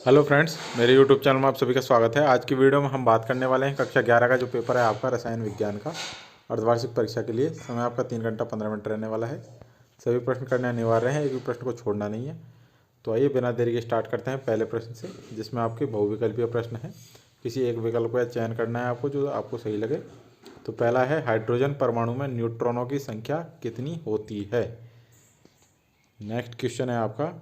Hello friends, मेरे YouTube channel में आप सभी का स्वागत है। आज की वीडियो में हम बात करने वाले हैं कक्षा 11 का जो पेपर है आपका रसायन विज्ञान का अर्धवार्षिक परीक्षा के लिए। समय आपका 3 घंटा 15 मिनट रहने वाला है। सभी प्रश्न करने अनिवार्य हैं, एक भी प्रश्न को छोड़ना नहीं है। तो आइए बिना देरी के स्टार्ट करते हैं पहले प्रश्न से, जिसमें आपके बहुविकल्पीय प्रश्न है। किसी एक विकल्प का चयन करना है आपको जो आपको सही लगे। तो पहला है, हाइड्रोजन परमाणु में न्यूट्रॉनों की संख्या कितनी होती है। नेक्स्ट क्वेश्चन है आपका,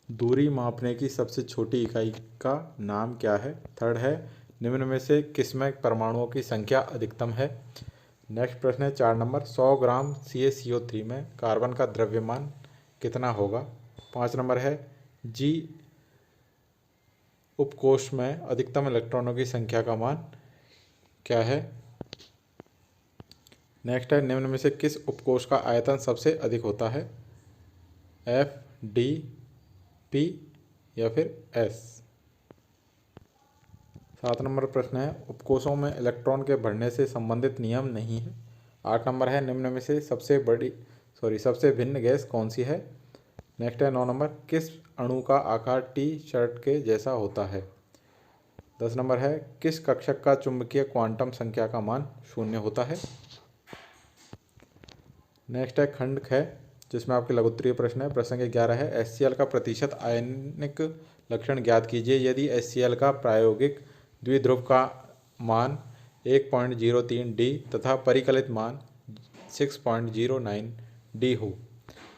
दूरी मापने की सबसे छोटी इकाई का नाम क्या है। थर्ड है, निम्न में से किसमें परमाणुओं की संख्या अधिकतम है। नेक्स्ट प्रश्न है 4 नंबर, 100 ग्राम CaCO3 में कार्बन का द्रव्यमान कितना होगा। 5 नंबर है, जी उपकोष में अधिकतम इलेक्ट्रॉनों की संख्या का मान क्या है। नेक्स्ट है, निम्न में से किस उपकोष का आयतन सबसे अधिक होता है। F, D, P या फिर S। 7 नंबर प्रश्न है, उपकोषों में इलेक्ट्रॉन के बढ़ने से संबंधित नियम नहीं है। 8 नंबर है, निम्न में से सबसे भिन्न गैस कौन सी है। नेक्स्ट है 9 नंबर, किस अणु का आकार टी शर्ट के जैसा होता है। 10 नंबर है, किस कक्षक का चुंबकीय क्वांटम संख्या का मान 0 होता है। नेक्स्ट है खंड ख, जिसमें आपके लघुत्तरीय प्रश्न है। प्रश्न के 11 है, HCl का प्रतिशत आयनिक लक्षण ज्ञात कीजिए यदि HCl का प्रायोगिक द्विध्रुव का मान 1.03 डी तथा परिकलित मान 6.09 डी हो।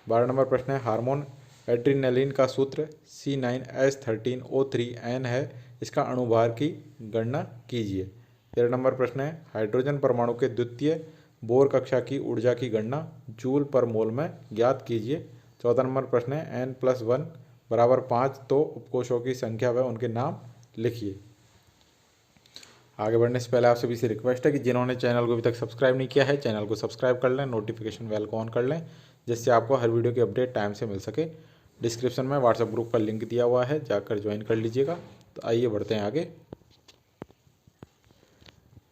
12 नंबर प्रश्न है, हार्मोन एड्रीनलिन का सूत्र C9H13O3N है, इसका अणुभार की गणना कीजिए। 13 नंबर प्रश्न है, हाइड्रोजन परमाणु के द्वितीय बोर कक्षा की ऊर्जा की गणना जूल पर मोल में ज्ञात कीजिए। 14 नंबर प्रश्न है, N+1 बराबर 5 तो उपकोषों की संख्या व उनके नाम लिखिए। आगे बढ़ने से पहले आप सभी से रिक्वेस्ट है कि जिन्होंने चैनल को अभी तक सब्सक्राइब नहीं किया है, चैनल को सब्सक्राइब कर लें, नोटिफिकेशन बेल को ऑन कर लें, जिससे आपको हर वीडियो की अपडेट टाइम से मिल सके। डिस्क्रिप्शन में व्हाट्सएप ग्रुप का लिंक दिया हुआ है, जाकर ज्वाइन कर लीजिएगा। तो आइए बढ़ते हैं आगे।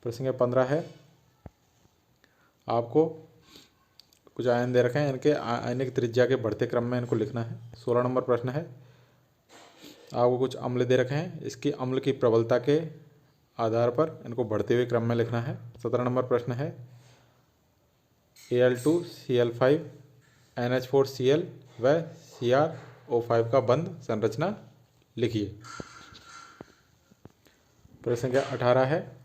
प्रश्न 15 है, आपको कुछ आयन दे रखे हैं, इनके आयनिक त्रिज्या के बढ़ते क्रम में इनको लिखना है। 16 नंबर प्रश्न है, आपको कुछ अम्ल दे रखे हैं, इसकी अम्ल की प्रबलता के आधार पर इनको बढ़ते हुए क्रम में लिखना है। 17 नंबर प्रश्न है, Al2Cl5 NH4Cl व CrO5 का बंध संरचना लिखिए। प्रश्न संख्या 18 है,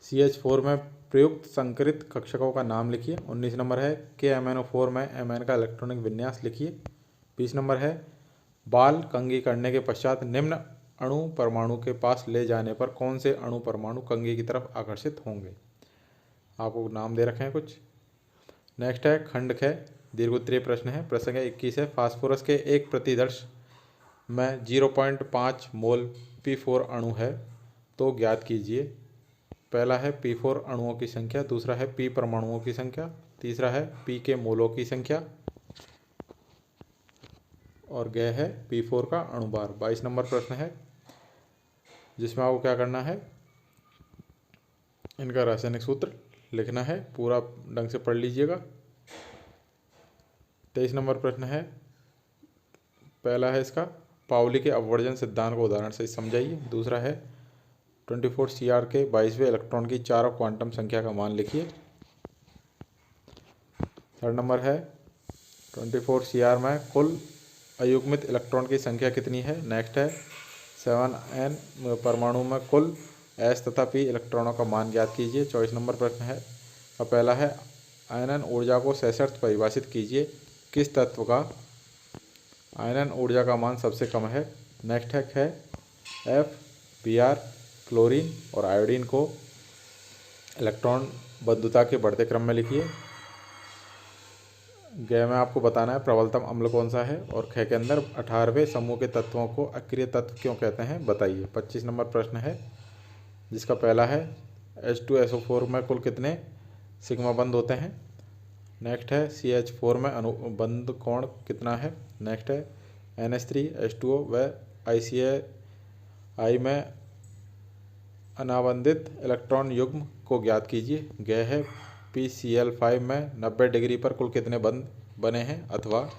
CH4 में प्रयुक्त संकरित कक्षकों का नाम लिखिए। 19 नंबर है, KMnO4 में Mn का इलेक्ट्रॉनिक विन्यास लिखिए। 20 नंबर है, बाल कंघी करने के पश्चात निम्न अणु परमाणु के पास ले जाने पर कौन से अणु परमाणु कंघी की तरफ आकर्षित होंगे। आपको नाम दे रखे हैं कुछ। नेक्स्ट है खंड ख, दीर्घोत्तरीय प्रश्न है। प्रश्न संख्या 21 है, फास्फोरस के एक प्रतिदर्श में 0.5 मोल P4 अणु है तो ज्ञात कीजिए। पहला है P4 अणुओं की संख्या, दूसरा है P परमाणुओं की संख्या, तीसरा है P के मोलों की संख्या और गह है P4 का अणुभार। 22 नंबर प्रश्न है, जिसमें आपको क्या करना है, इनका रासायनिक सूत्र लिखना है, पूरा ढंग से पढ़ लीजिएगा। 23 नंबर प्रश्न है, पहला है इसका पाउली के अपवर्जन सिद्धांत को उदाहरण से समझाइए। दूसरा है 24 Cr के 22वें इलेक्ट्रॉन की चारों क्वांटम संख्या का मान लिखिए। थर्ड नंबर है 24 Cr में कुल अयुग्मित इलेक्ट्रॉन की संख्या कितनी है। नेक्स्ट है 7n परमाणु में कुल S तथा P इलेक्ट्रॉनों का मान ज्ञात कीजिए। 24 नंबर प्रश्न है, पहला है आयनन ऊर्जा को सशर्त परिभाषित कीजिए, किस तत्व का आयनन ऊर्जा का मान सबसे कम है। नेक्स्ट है F, Br, क्लोरीन और आयोडीन को इलेक्ट्रॉन बद्धता के बढ़ते क्रम में लिखिए। ग में आपको बताना है प्रबलतम अम्ल कौन सा है और ख के अंदर 18वें समूह के तत्वों को अक्रिय तत्व क्यों कहते हैं बताइए। 25 नंबर प्रश्न है, जिसका पहला है H2SO4 में कुल कितने सिग्मा बंध होते हैं। नेक्स्ट है CH4 में अनुबंध कोण कितना है। नेक्स्ट है NH3H2O व ICI में अनाबंधित इलेक्ट्रॉन युग्म को ज्ञात कीजिए। गह है PCl5 में 90 डिग्री पर कुल कितने बंध बने हैं, अथवा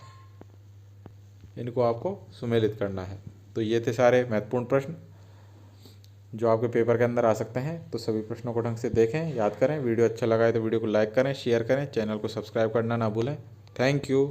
इनको आपको सुमेलित करना है। तो ये थे सारे महत्वपूर्ण प्रश्न जो आपके पेपर के अंदर आ सकते हैं। तो सभी प्रश्नों को ढंग से देखें, याद करें। वीडियो अच्छा लगा है तो वीडियो को लाइक करें, शेयर करें, चैनल को सब्सक्राइब करना ना भूलें। Thank you.